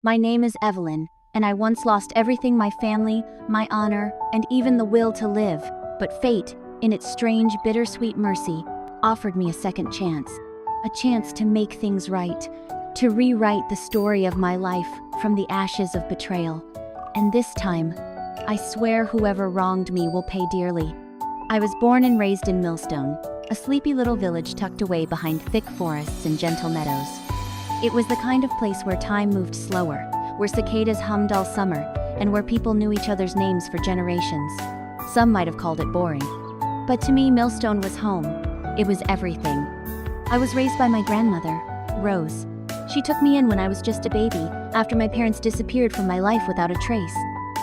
My name is Evelyn, and I once lost everything: my family, my honor, and even the will to live. But fate, in its strange, bittersweet mercy, offered me a second chance. A chance to make things right, to rewrite the story of my life from the ashes of betrayal. And this time, I swear whoever wronged me will pay dearly. I was born and raised in Millstone, a sleepy little village tucked away behind thick forests and gentle meadows. It was the kind of place where time moved slower, where cicadas hummed all summer, and where people knew each other's names for generations. Some might have called it boring. But to me, Millstone was home. It was everything. I was raised by my grandmother, Rose. She took me in when I was just a baby, after my parents disappeared from my life without a trace.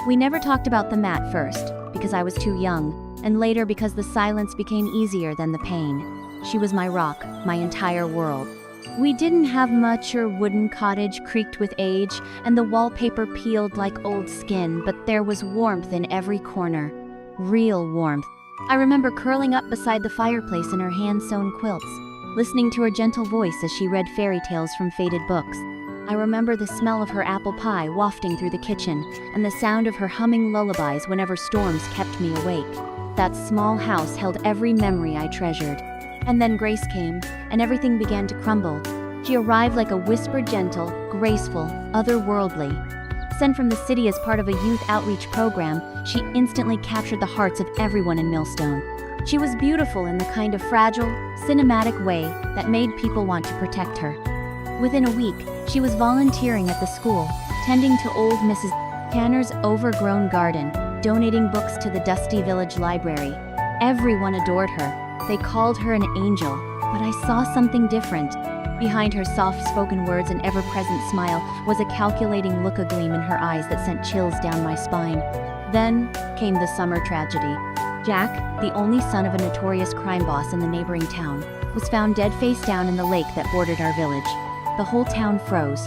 We never talked about them at first, because I was too young, and later because the silence became easier than the pain. She was my rock, my entire world. We didn't have much. Her wooden cottage creaked with age, and the wallpaper peeled like old skin, but there was warmth in every corner. Real warmth. I remember curling up beside the fireplace in her hand-sewn quilts, listening to her gentle voice as she read fairy tales from faded books. I remember the smell of her apple pie wafting through the kitchen, and the sound of her humming lullabies whenever storms kept me awake. That small house held every memory I treasured. And then Grace came, and everything began to crumble. She arrived like a whisper, gentle, graceful, otherworldly. Sent from the city as part of a youth outreach program, she instantly captured the hearts of everyone in Millstone. She was beautiful in the kind of fragile, cinematic way that made people want to protect her. Within a week, she was volunteering at the school, tending to old Mrs. Tanner's overgrown garden, donating books to the dusty village library. Everyone adored her. They called her an angel, but I saw something different. Behind her soft-spoken words and ever-present smile was a calculating look agleam in her eyes that sent chills down my spine. Then came the summer tragedy. Jack, the only son of a notorious crime boss in the neighboring town, was found dead face down in the lake that bordered our village. The whole town froze.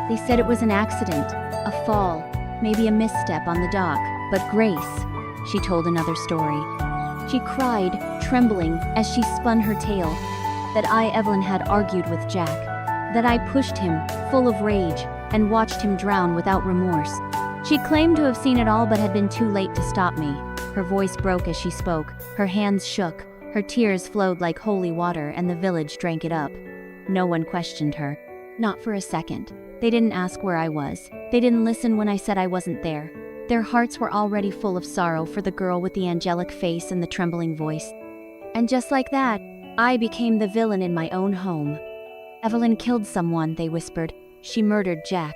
They said it was an accident, a fall, maybe a misstep on the dock. But Grace, she told another story. She cried, trembling, as she spun her tale, that I, Evelyn, had argued with Jack, that I pushed him, full of rage, and watched him drown without remorse. She claimed to have seen it all but had been too late to stop me. Her voice broke as she spoke, her hands shook, her tears flowed like holy water, and the village drank it up. No one questioned her. Not for a second. They didn't ask where I was. They didn't listen when I said I wasn't there. Their hearts were already full of sorrow for the girl with the angelic face and the trembling voice. And just like that, I became the villain in my own home. Evelyn killed someone, they whispered. She murdered Jack.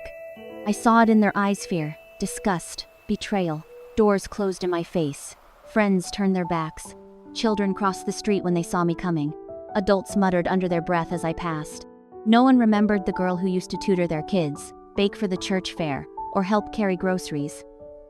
I saw it in their eyes: fear, disgust, betrayal. Doors closed in my face. Friends turned their backs. Children crossed the street when they saw me coming. Adults muttered under their breath as I passed. No one remembered the girl who used to tutor their kids, bake for the church fair, or help carry groceries.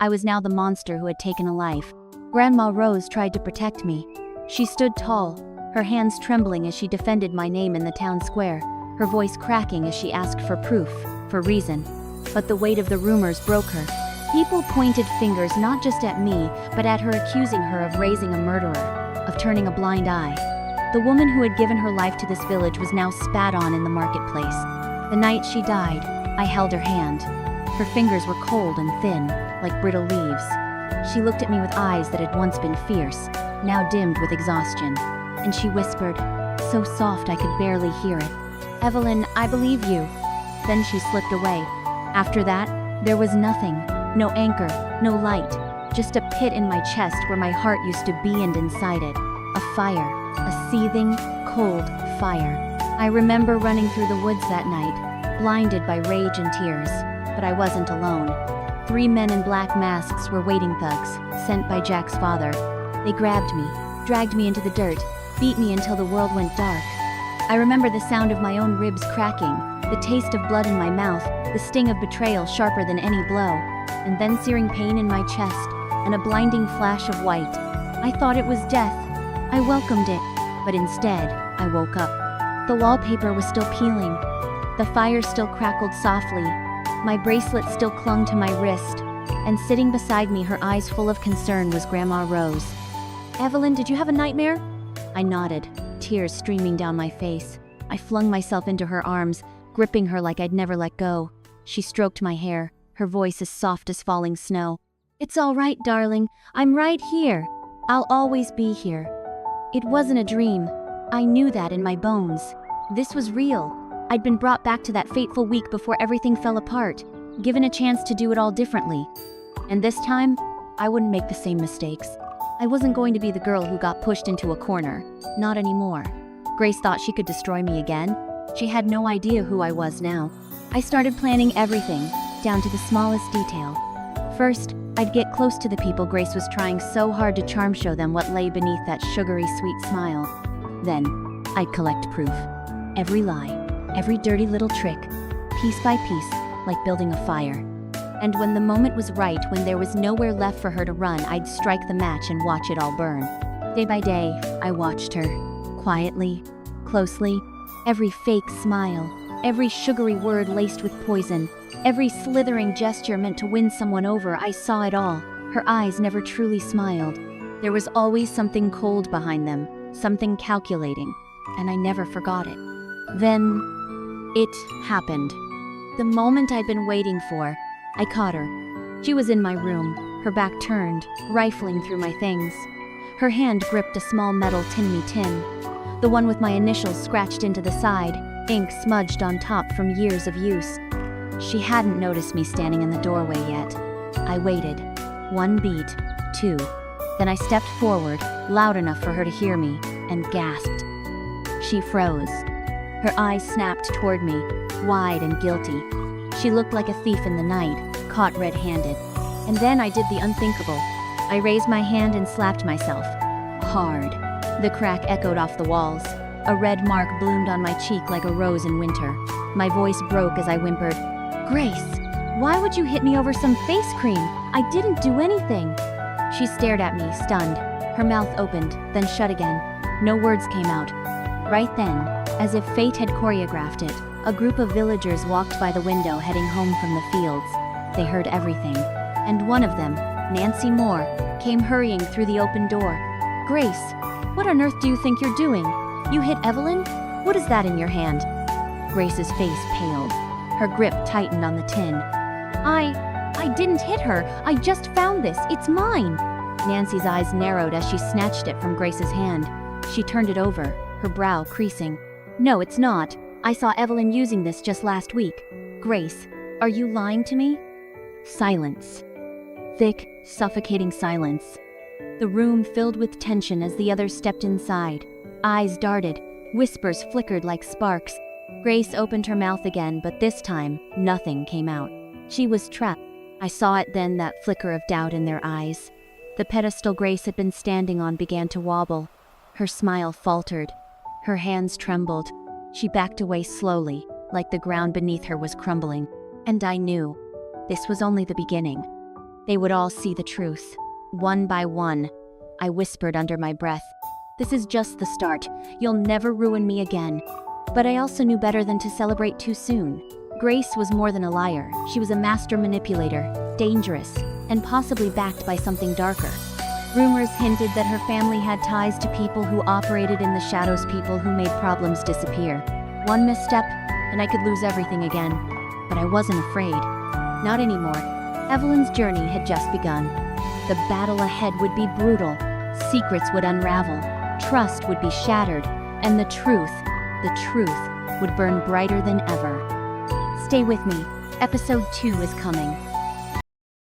I was now the monster who had taken a life. Grandma Rose tried to protect me. She stood tall, her hands trembling as she defended my name in the town square, her voice cracking as she asked for proof, for reason. But the weight of the rumors broke her. People pointed fingers not just at me, but at her, accusing her of raising a murderer, of turning a blind eye. The woman who had given her life to this village was now spat on in the marketplace. The night she died, I held her hand. Her fingers were cold and thin, like brittle leaves. She looked at me with eyes that had once been fierce, now dimmed with exhaustion. And she whispered, so soft I could barely hear it, "Evelyn, I believe you." Then she slipped away. After that, there was nothing, no anchor, no light, just a pit in my chest where my heart used to be, and inside it, a fire, a seething, cold fire. I remember running through the woods that night, blinded by rage and tears, but I wasn't alone. 3 men in black masks were waiting thugs, sent by Jack's father. They grabbed me, dragged me into the dirt, beat me until the world went dark. I remember the sound of my own ribs cracking, the taste of blood in my mouth, the sting of betrayal sharper than any blow, and then searing pain in my chest, and a blinding flash of white. I thought it was death. I welcomed it, but instead, I woke up. The wallpaper was still peeling. The fire still crackled softly. My bracelet still clung to my wrist, and sitting beside me, her eyes full of concern, was Grandma Rose. "Evelyn, did you have a nightmare?" I nodded, tears streaming down my face. I flung myself into her arms, gripping her like I'd never let go. She stroked my hair, her voice as soft as falling snow. "It's all right, darling. I'm right here. I'll always be here." It wasn't a dream. I knew that in my bones. This was real. I'd been brought back to that fateful week before everything fell apart, given a chance to do it all differently. And this time, I wouldn't make the same mistakes. I wasn't going to be the girl who got pushed into a corner. Not anymore. Grace thought she could destroy me again. She had no idea who I was now. I started planning everything, down to the smallest detail. First, I'd get close to the people Grace was trying so hard to charm, show them what lay beneath that sugary sweet smile. Then, I'd collect proof. Every lie, every dirty little trick, piece by piece, like building a fire. And when the moment was right, when there was nowhere left for her to run, I'd strike the match and watch it all burn. Day by day, I watched her. Quietly, closely, every fake smile, every sugary word laced with poison, every slithering gesture meant to win someone over. I saw it all. Her eyes never truly smiled. There was always something cold behind them, something calculating, and I never forgot it. Then, it happened. The moment I'd been waiting for. I caught her. She was in my room, her back turned, rifling through my things. Her hand gripped a small metal tin, the one with my initials scratched into the side, ink smudged on top from years of use. She hadn't noticed me standing in the doorway yet. I waited. 1 beat, 2. Then I stepped forward, loud enough for her to hear me, and gasped. She froze. Her eyes snapped toward me, wide and guilty. She looked like a thief in the night, caught red-handed. And then I did the unthinkable. I raised my hand and slapped myself. Hard. The crack echoed off the walls. A red mark bloomed on my cheek like a rose in winter. My voice broke as I whimpered, "Grace, why would you hit me over some face cream? I didn't do anything." She stared at me, stunned. Her mouth opened, then shut again. No words came out. Right then, as if fate had choreographed it, a group of villagers walked by the window heading home from the fields. They heard everything. And one of them, Nancy Moore, came hurrying through the open door. "Grace, what on earth do you think you're doing? You hit Evelyn? What is that in your hand?" Grace's face paled. Her grip tightened on the tin. I didn't hit her. I just found this. It's mine." Nancy's eyes narrowed as she snatched it from Grace's hand. She turned it over, her brow creasing. "No, it's not. I saw Evelyn using this just last week. Grace, are you lying to me?" Silence. Thick, suffocating silence. The room filled with tension as the others stepped inside. Eyes darted, whispers flickered like sparks. Grace opened her mouth again, but this time, nothing came out. She was trapped. I saw it then, that flicker of doubt in their eyes. The pedestal Grace had been standing on began to wobble. Her smile faltered. Her hands trembled. She backed away slowly, like the ground beneath her was crumbling. And I knew. This was only the beginning. They would all see the truth. One by one. I whispered under my breath, "This is just the start. You'll never ruin me again." But I also knew better than to celebrate too soon. Grace was more than a liar. She was a master manipulator, dangerous, and possibly backed by something darker. Rumors hinted that her family had ties to people who operated in the shadows, people who made problems disappear. One misstep, and I could lose everything again. But I wasn't afraid. Not anymore. Evelyn's journey had just begun. The battle ahead would be brutal. Secrets would unravel. Trust would be shattered. And the truth would burn brighter than ever. Stay with me. Episode 2 is coming.